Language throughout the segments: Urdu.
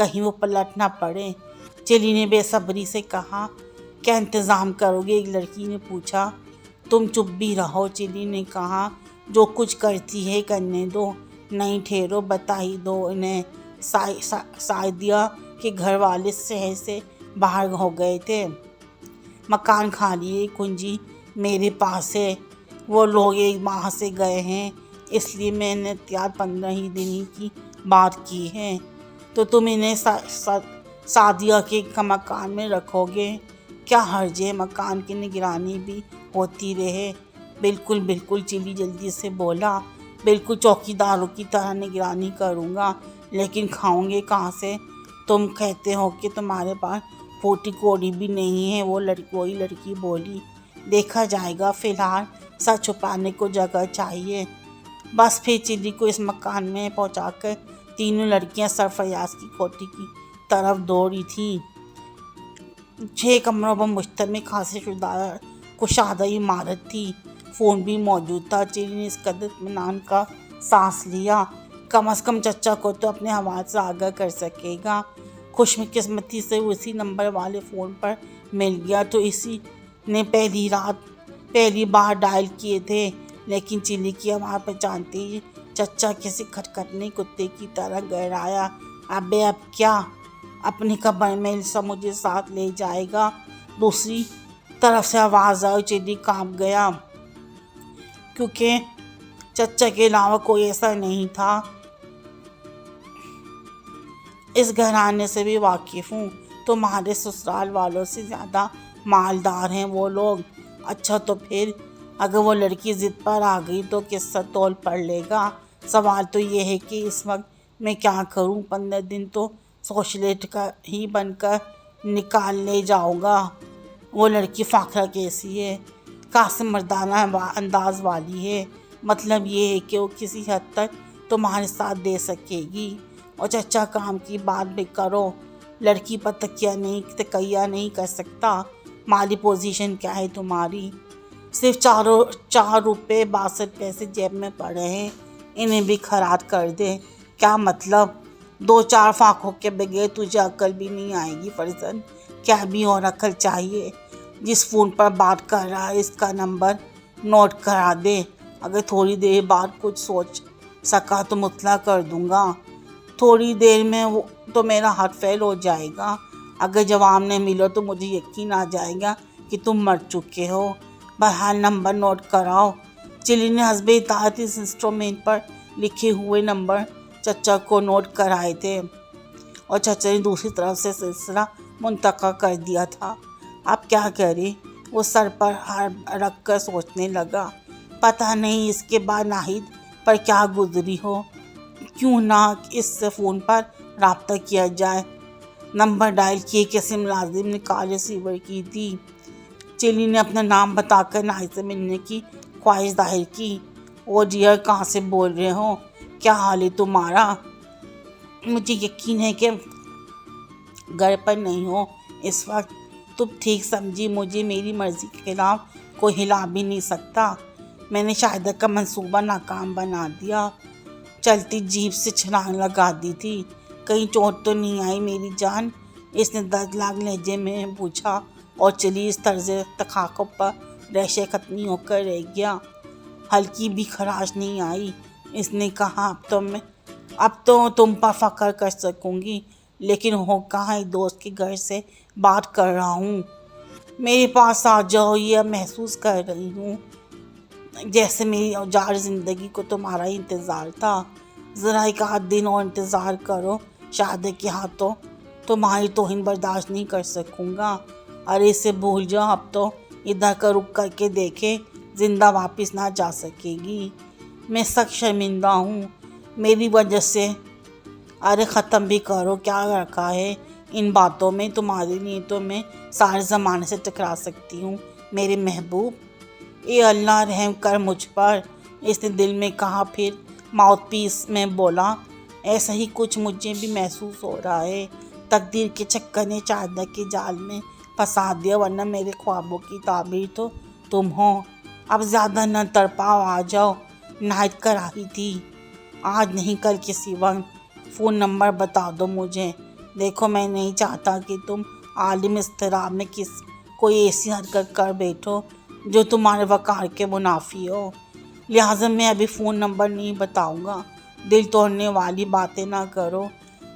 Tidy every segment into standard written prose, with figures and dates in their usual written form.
کہیں وہ پلٹ نہ پڑے۔ چلی نے بے صبری سے کہا، کیا انتظام کرو گے؟ ایک لڑکی نے پوچھا۔ تم چپ بھی رہو، چلی نے کہا، جو کچھ کرتی ہے کرنے دو، نہیں ٹھہرو، بتا ہی دو انہیں۔ سعدیہ کے گھر والے شہر سے باہر ہو گئے تھے، مکان خالی ہے، کنجی میرے پاس ہے، وہ لوگ 1 ماہ سے گئے ہیں، اس لیے میں نے احتیاط 15 ہی دن ہی کی بات کی ہے، تو تم انہیں سعدیہ کے مکان میں رکھو گے؟ کیا حرج ہے، مکان کی نگرانی بھی ہوتی رہے۔ بالکل بالکل، چلی جلدی سے بولا، بالکل چوکیداروں کی طرح نگرانی کروں گا، لیکن کھاؤں گے کہاں سے؟ تم کہتے ہو کہ تمہارے پاس پھوٹی کوڑی بھی نہیں ہے، وہی لڑکی بولی۔ دیکھا جائے گا، فی الحال سر چھپانے کو جگہ چاہیے۔ بس پھر چلی کو اس مکان میں پہنچا کر تینوں لڑکیاں سرفراز کی کوٹھی کی طرف دوڑی تھیں۔ 6 کمروں پر مشتمل خاصی کشادہ عمارت تھی، فون بھی موجود تھا۔ چلی نے اس قدر اطمینان کا سانس لیا، کم از کم چچا کو تو اپنے حوالے سے آگاہ کر سکے گا۔ خوش قسمتی سے وہ اسی نمبر والے فون پر مل گیا تو اسی نے پہلی بار ڈائل کیے تھے، لیکن چلی کی آواز پہچانتے ہی چچا کسی کھٹکھٹنے کتے کی طرح گڑگڑایا، ابے اب کیا؟ اپنی قبر میں مجھے ساتھ لے جائے گا؟ دوسری طرف سے آواز آئی۔ چلی کانپ گیا، کیونکہ چچا کے علاوہ کوئی ایسا نہیں تھا۔ اس گھرانے سے بھی واقف ہوں، تمہارے سسرال والوں سے زیادہ مالدار ہیں وہ لوگ۔ اچھا تو پھر اگر وہ لڑکی ضد پر آ گئی تو قصہ تول پڑ لے گا۔ سوال تو یہ ہے کہ اس وقت میں کیا کروں؟ 15 دن تو سوشلسٹ ہی بن کر نکال لے جاؤں گا۔ وہ لڑکی فاقہ کیسی ہے؟ کافی مردانہ انداز والی ہے، مطلب یہ ہے کہ وہ کسی حد تک تمہارے ساتھ دے سکے گی۔ اور چچا کام کی بات بھی کرو، لڑکی پر تکیہ نہیں کر سکتا۔ مالی پوزیشن کیا ہے تمہاری؟ صرف 4 روپے 62 پیسے جیب میں پڑے ہیں، انہیں بھی خراج کر دے۔ کیا مطلب؟ 2-4 فاقوں کے بغیر تجھے عقل بھی نہیں آئے گی فرزند؟ کیا بھی اور عقل چاہیے؟ جس فون پر بات کر رہا ہے اس کا نمبر نوٹ کرا دے، اگر تھوڑی دیر بعد کچھ سوچ سکا تو مطلع کر دوں گا۔ تھوڑی دیر میں تو میرا ہاتھ فیل ہو جائے گا، اگر جواب نہیں ملو تو مجھے یقین آ جائے گا کہ تم مر چکے ہو۔ بہرحال نمبر نوٹ کراؤ۔ چلی نے حسب اطاعت اس انسٹرومنٹ پر لکھے ہوئے نمبر چچا کو نوٹ کرائے تھے اور چچا نے دوسری طرف سے سلسلہ منتقل کر دیا تھا۔ اب کیا کرے؟ وہ سر پر ہاتھ رکھ کر سوچنے لگا، پتہ نہیں اس کے بعد ناہید پر کیا گزری ہو، کیوں نہ اس سے فون پر رابطہ کیا جائے۔ نمبر ڈائل کیے، کسی ملازم نے کال ریسیور کی تھی۔ چلی نے اپنا نام بتا کر ناہید سے ملنے کی خواہش ظاہر کی۔ او ڈیئر، کہاں سے بول رہے ہو؟ کیا حال ہے تمہارا؟ مجھے یقین ہے کہ گھر پر نہیں ہو اس وقت۔ تم ٹھیک سمجھی، مجھے میری مرضی کے خلاف کوئی ہلا بھی نہیں سکتا۔ میں نے شاہدہ کا منصوبہ ناکام بنا دیا، چلتی جیپ سے چھلانگ لگا دی تھی۔ کہیں چوٹ تو نہیں آئی میری جان؟ اس نے دردناک لہجے میں پوچھا اور چلی اس طرز تخاطب پر ریشے ختم ہو کر رہ گیا۔ ہلکی بھی خراش نہیں آئی۔ اس نے کہا، اب تو تم پر فخر کر سکوں گی، لیکن ہو کہاں؟ ایک دوست کے گھر سے بات کر رہا ہوں، میرے پاس آ جاؤ۔ یہ اب محسوس کر رہی ہوں جیسے میری اوجار زندگی کو تمہارا انتظار تھا۔ ذرا 1 دن اور انتظار کرو، شاہدہ کے ہاتھوں تمہاری توہین برداشت نہیں کر سکوں گا۔ ارے اسے بھول جاؤ، اب تو ادھر کا رخ کر کے دیکھے، زندہ واپس نہ جا سکے گی۔ میں سخت شرمندہ ہوں میری وجہ سے۔ ارے ختم بھی کرو، کیا رکھا ہے ان باتوں میں؟ تمہارے لیے تو میں سارے زمانے سے ٹکرا سکتی ہوں میرے محبوب۔ اے اللہ رحم کر مجھ پر، اس نے دل میں کہا، پھر ماؤتھ پیس میں بولا، ایسا ہی کچھ مجھے بھی محسوس ہو رہا ہے۔ تقدیر کے چکر نے شاہدہ کے جال میں پھنسا دیا، ورنہ میرے خوابوں کی تعبیر تو تم ہو۔ اب زیادہ نہ تڑپاؤ، آ جاؤ۔ ناہید کر رہی تھی، آج نہیں کل کسی وقت۔ فون نمبر بتا دو مجھے۔ دیکھو میں نہیں چاہتا کہ تم عالم اضطراب میں کوئی ایسی حرکت کر بیٹھو جو تمہارے وقار کے منافی ہو، لہٰذا میں ابھی فون نمبر نہیں بتاؤں گا۔ دل توڑنے والی باتیں نہ کرو،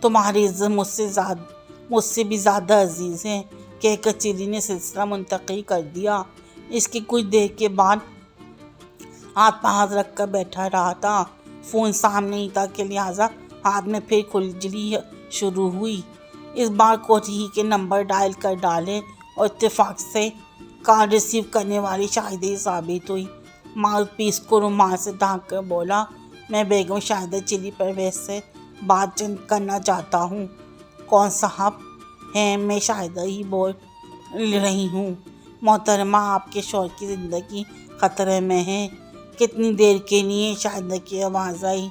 تمہاری عزت مجھ سے بھی زیادہ عزیز ہے، کہہ کر چلی نے سلسلہ منتقل کر دیا۔ اس کی کچھ دیر کے بعد ہاتھ پہ ہاتھ رکھ کر بیٹھا رہا تھا، فون سامنے ہی تھا کہ لہٰذا ہاتھ میں پھر کھجلی شروع ہوئی۔ اس بار کوٹھی کے نمبر ڈائل کر ڈالے اور اتفاق سے کال ریسیو کرنے والی شاہدہ ہی ثابت ہوئی۔ ماؤتھ پیس کو رومال سے ڈھانک کر بولا، میں بیگم شاہدہ چلی پرویز سے بات کرنا چاہتا ہوں۔ کون صاحب ہیں؟ میں شاہدہ ہی بول رہی ہوں۔ محترمہ، آپ کے شوہر کی زندگی خطرے میں ہے۔ کتنی دیر کے لیے؟ شاہدہ کی آواز آئی۔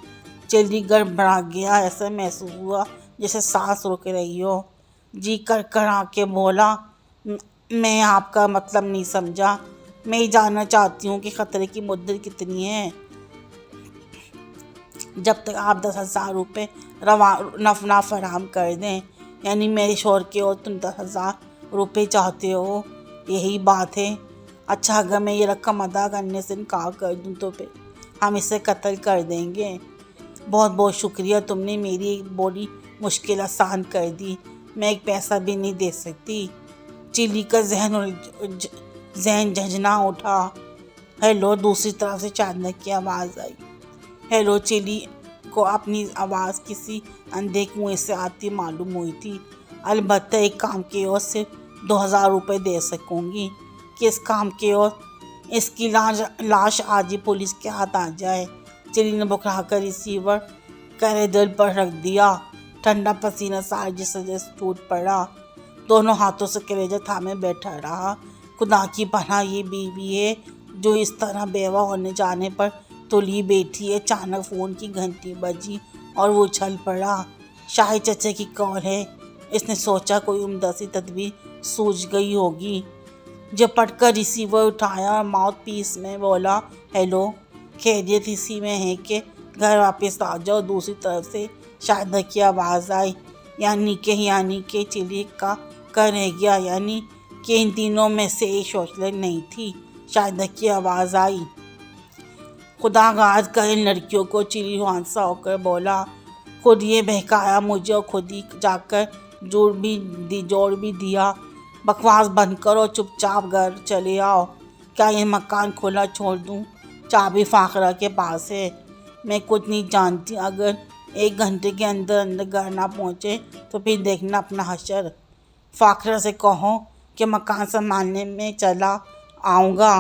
چلی گڑبڑا گیا، ایسا محسوس ہوا جیسے سانس رک رہی ہو۔ جی کڑکڑا کے بولا، میں آپ کا مطلب نہیں سمجھا۔ میں یہ جاننا چاہتی ہوں کہ خطرے کی مدت کتنی ہے؟ جب تک آپ 10,000 روپے نہ فراہم کر دیں۔ یعنی میرے شوہر کے اور تم 10,000 روپے چاہتے ہو، یہی بات ہے؟ اچھا، اگر میں یہ رقم ادا کرنے سے انکار کر دوں تو پھر ہم اسے قتل کر دیں گے۔ بہت بہت شکریہ، تم نے میری ایک بڑی مشکل آسان کر دی۔ میں ایک پیسہ بھی نہیں دے سکتی۔ چلی کا ذہن جھنجھنا اٹھا۔ ہیلو، دوسری طرف سے شاہدہ کی آواز آئی۔ ہیلو، چلی کو اپنی آواز کسی اندھے کنویں سے آتی معلوم ہوئی تھی۔ البتہ ایک کام کے اور صرف 2,000 روپے دے سکوں گی۔ کس کام کے اور؟ اس کی لاش آج ہی پولیس کے ہاتھ آ جائے۔ چلی نے بکھرا کر ریسیور کرے دل پر رکھ دیا۔ ٹھنڈا پسینہ سارے جسم سے ٹوٹ پڑا۔ دونوں ہاتھوں سے کلیجہ تھامے بیٹھا رہا۔ خدا کی پناہ، یہ بیوی ہے جو اس طرح بیوہ ہونے جانے پر تلی بیٹھی ہے۔ اچانک فون کی گھنٹی بجی اور وہ اچھل پڑا۔ شاہد چچا کی کال ہے، اس نے سوچا، کوئی عمدہ سی تدبیر سوچ گئی ہوگی۔ جھپٹ کر ریسیور اٹھایا اور ماؤتھ پیس میں بولا، ہیلو، خیریت اسی میں ہے کہ گھر واپس آ جاؤ۔ دوسری طرف سے شاہدہ کی آواز آئی۔ یعنی کہ چلی کا رہ گیا، یعنی کہ ان تینوں میں سے ایک سوشلر نہیں تھی۔ شاہدہ کی آواز آئی۔ خدا غارت کرے ان لڑکیوں کو، چلی ہانسا ہو کر بولا۔ خود یہ بہکایا مجھے اور خود ہی جا کر جوڑ بھی دیا۔ بکواس بند کرو، چپ چاپ گھر چلے آؤ۔ کیا یہ مکان کھلا چھوڑ دوں؟ چابی فاخرہ کے پاس ہے۔ میں کچھ نہیں جانتی، اگر 1 گھنٹے کے اندر گھر نہ پہنچے تو پھر دیکھنا اپنا حشر۔ فاخرہ سے کہو کہ مکان سنبھالنے میں چلا آؤں گا۔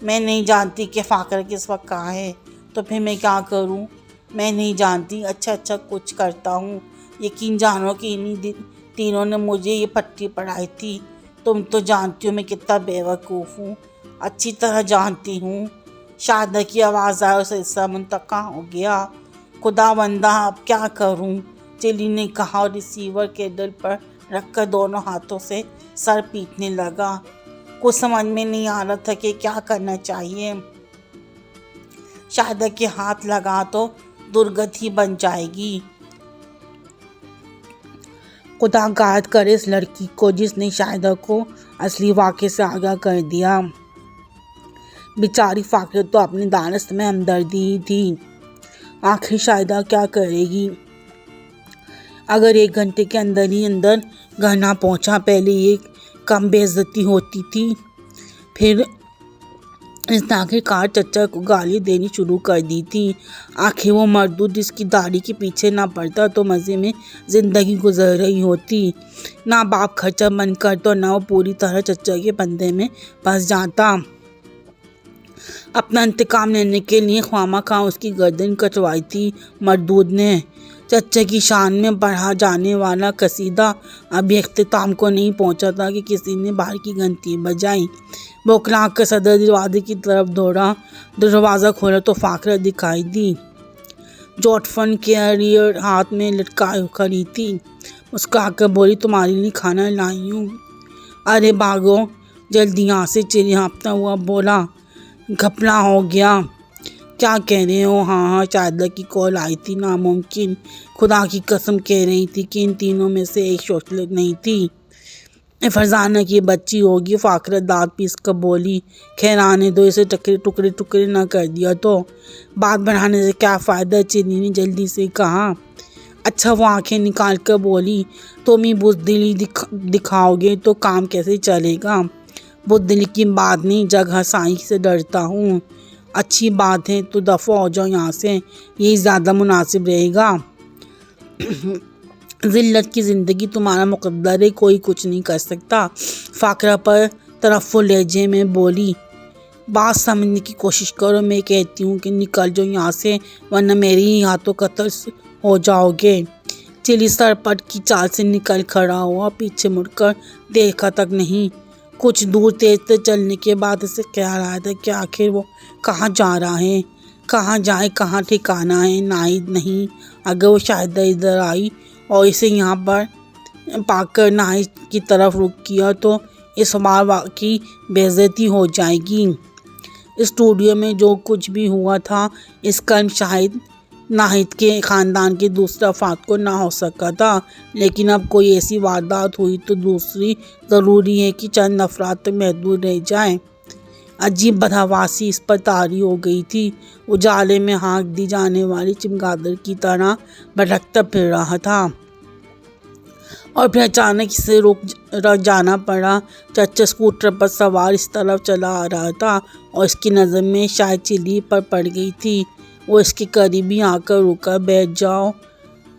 میں نہیں جانتی کہ فاخرہ کس وقت کہاں ہے، تو پھر میں کیا کروں؟ میں نہیں جانتی۔ اچھا کچھ کرتا ہوں۔ یقین جانو کہ انہی تینوں نے مجھے یہ پٹی پڑھائی تھی۔ تم تو جانتی ہو میں کتنا بے وقوف ہوں، اچھی طرح جانتی ہوں۔ شاہدہ کی آواز آئی اور سلسلہ منقطع ہو گیا۔ خدا بندہ، اب کیا کروں؟ چلی نے کہا اور ریسیور کے دل پر رکھ کر دونوں ہاتھوں سے سر پیٹنے لگا۔ کچھ سمجھ میں نہیں آ رہا تھا کہ کیا کرنا چاہیے۔ شاہدہ کے ہاتھ لگا تو درگت ہی بن جائے گی۔ خدا غارت کرے اس لڑکی کو جس نے شاہدہ کو اصلی واقعے سے آگاہ کر دیا۔ بیچاری فاخرہ تو اپنی دانست میں ہمدردی ہی تھی۔ آخر شاہدہ کیا کرے گی؟ اگر 1 گھنٹے کے اندر گھر نہ پہنچا، پہلے یہ کم بے عزتی ہوتی تھی، پھر اس نے آخر کار چچا کو گالی دینی شروع کر دی تھی۔ آخر وہ مردود جس کی داڑھی کے پیچھے نہ پڑتا تو مزے میں زندگی گزر رہی ہوتی۔ نہ باپ خرچہ بند کرتا، نہ وہ پوری طرح چچا کے پندے میں پھنس جاتا۔ اپنا انتقام لینے کے لیے خواہ اس کی گردن کٹوائی تھی مردود نے۔ چچا کی شان میں پڑھا جانے والا قصیدہ ابھی اختتام کو نہیں پہنچا تھا کہ کسی نے باہر کی گھنٹی بجائی۔ بوکھلا کر صدر دروازے کی طرف دوڑا۔ دروازہ کھولا تو فاخرہ دکھائی دی، جو ٹفن کیریئر ہاتھ میں لٹکائے کھڑی تھی۔ مسکرا کر بولی، تمہارے لیے کھانا لائی ہوں۔ ارے بھاگو جلدی یہاں سے، چلی ہانپتا ہوا بولا۔ گھپلا ہو گیا۔ کیا کہہ رہے ہو؟ ہاں شاہدہ کی کال آئی تھی، ناممکن، خدا کی قسم کہہ رہی تھی کہ ان تینوں میں سے ایک سوشلسٹ نہیں تھی، فرزانہ کی بچی ہوگی۔ فاقرہ دانت پیس کر بولی، خیر آنے دو، اسے ٹکڑے ٹکڑے نہ کر دیا تو بات بڑھانے سے کیا فائدہ، چلی نے جلدی سے کہا۔ اچھا، وہ آنکھیں نکال کر بولی، تم ہی بزدلی دکھاؤ گے تو کام کیسے چلے گا؟ بزدلی کی بات نہیں، جگ ہنسائی سے ڈرتا ہوں۔ اچھی بات ہے، تو دفع ہو جاؤ یہاں سے، یہی زیادہ مناسب رہے گا۔ ذلت کی زندگی تمہارا مقدر ہے، کوئی کچھ نہیں کر سکتا۔ فاقرہ پر ترفع لہجے میں بولی، بات سمجھنے کی کوشش کرو، میں کہتی ہوں کہ نکل جاؤ یہاں سے ورنہ میرے ہی ہاتھوں قتل ہو جاؤ گے۔ چلی سرپٹ کی چال سے نکل کھڑا ہوا، پیچھے مڑ کر دیکھا تک نہیں۔ کچھ دور تیز تیز چلنے کے بعد اسے خیال آیا تھا کہ آخر وہ کہاں جا رہا ہے، کہاں جائے، کہاں ٹھکانا ہے۔ ناہید نہیں، اگر وہ شاہدہ ادھر آئی اور اسے یہاں پر پا کر ناہید کی طرف رخ کیا تو اس بار واقعی بے عزتی ہو جائے گی۔ اسٹوڈیو میں جو کچھ بھی ہوا تھا، اس کا شاہد ناہید کے خاندان کے دوسرے افراد کو نہ ہو سکا تھا، لیکن اب کوئی ایسی واردات ہوئی تو دوسری ضروری ہے کہ چند افراد تک محدود رہ جائے۔ عجیب بدحواسی اس پر طاری ہو گئی تھی، اجالے میں ہانک دی جانے والی چمگادڑ کی طرح بھٹکتا پھر رہا تھا، اور پھر اچانک اسے رک جانا پڑا۔ چچا اسکوٹر پر سوار اس طرف چلا آ رہا تھا اور اس کی نظر میں شاید چلی پر پڑ گئی تھی۔ وہ اس کے قریب ہی آ کر رکا۔ بیٹھ جاؤ،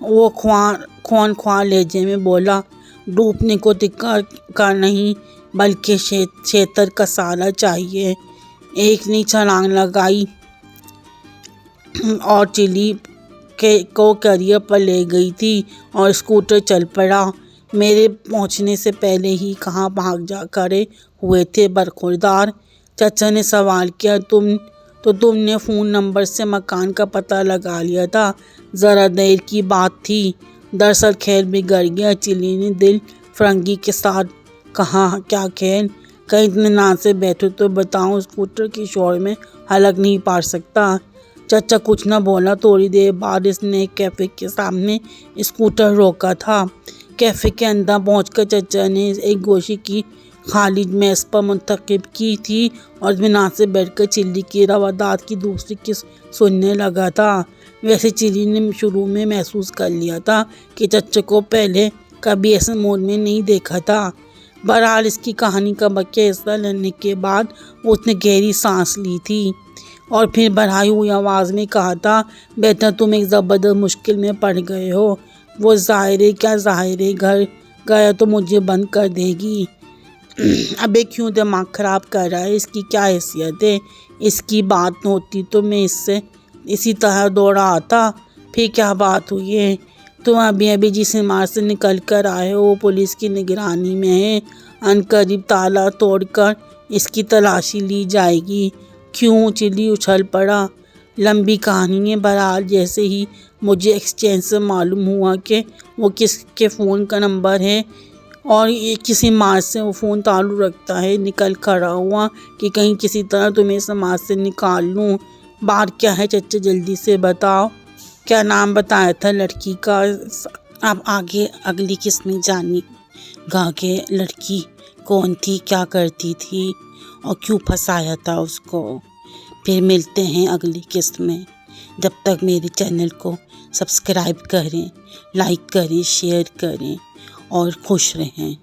وہ خواہ لہجے میں بولا، ڈوبنے کو تکا کا نہیں بلکہ شیطر کا سہارا چاہیے۔ ایک نے چھلانگ لگائی اور چلی کو کیریئر پر لے گئی تھی اور اسکوٹر چل پڑا۔ میرے پہنچنے سے پہلے ہی کہاں بھاگ جا کھڑے ہوئے تھے برخوردار؟ چچا نے سوال کیا۔ تم نے فون نمبر سے مکان کا پتہ لگا لیا تھا؟ ذرا دیر کی بات تھی، دراصل خیر بگڑ گیا، چلی نے دل فرنگی کے ساتھ کہا۔ کیا خیر؟ کہیں اطمینان سے بیٹھو تو بتاؤں، اسکوٹر کی شور میں حلق نہیں پاڑ سکتا۔ چچا کچھ نہ بولا۔ تھوڑی دیر بعد اس نے ایک کیفے کے سامنے اسکوٹر روکا تھا۔ کیفے کے اندر پہنچ کر چچا نے ایک گوشے کی خالی میز پر منتخب کی تھی اور اطمینان سے بیٹھ کر چلی کی روادات کی دوسری قسط سننے لگا تھا۔ ویسے چلی نے شروع میں محسوس کر لیا تھا کہ چچا کو پہلے کبھی ایسے موڈ میں نہیں دیکھا تھا۔ بہرحال اس کی کہانی کا بقیہ حصہ لینے کے بعد اس نے گہری سانس لی تھی اور پھر بڑھائی ہوئی آواز میں کہا تھا، بیٹا تم ایک زبردست مشکل میں پڑ گئے ہو۔ وہ ظاہر ہے، کیا ظاہر ہے، گھر گیا تو مجھے بند کر دے گی۔ ابے کیوں دماغ خراب کر رہا ہے؟ اس کی کیا حیثیت ہے؟ اس کی بات ہوتی تو میں اس سے اسی طرح دوڑا آتا۔ پھر کیا بات ہوئی ہے؟ تم ابھی جس عمارت سے نکل کر آئے ہو وہ پولیس کی نگرانی میں ہے، عنقریب تالا توڑ کر اس کی تلاشی لی جائے گی۔ کیوں؟ چلی اچھل پڑا۔ لمبی کہانی ہے، بہرحال جیسے ہی مجھے ایکسچینج سے معلوم ہوا کہ وہ کس کے فون کا نمبر ہے اور کس عمارت سے وہ فون تعلق رکھتا ہے، نکل کھڑا ہوا کہ کہیں کسی طرح تمہیں اس عمارت سے نکال لوں۔ بات کیا ہے چچا، جلدی سے بتاؤ۔ کیا نام بتایا تھا لڑکی کا؟ اب آگے اگلی قسط میں جانیے گا کہ لڑکی کون تھی، کیا کرتی تھی اور کیوں پھنسایا تھا اس کو۔ پھر ملتے ہیں اگلی قسط میں۔ جب تک میرے چینل کو سبسکرائب کریں، لائک کریں، شیئر کریں اور خوش رہیں۔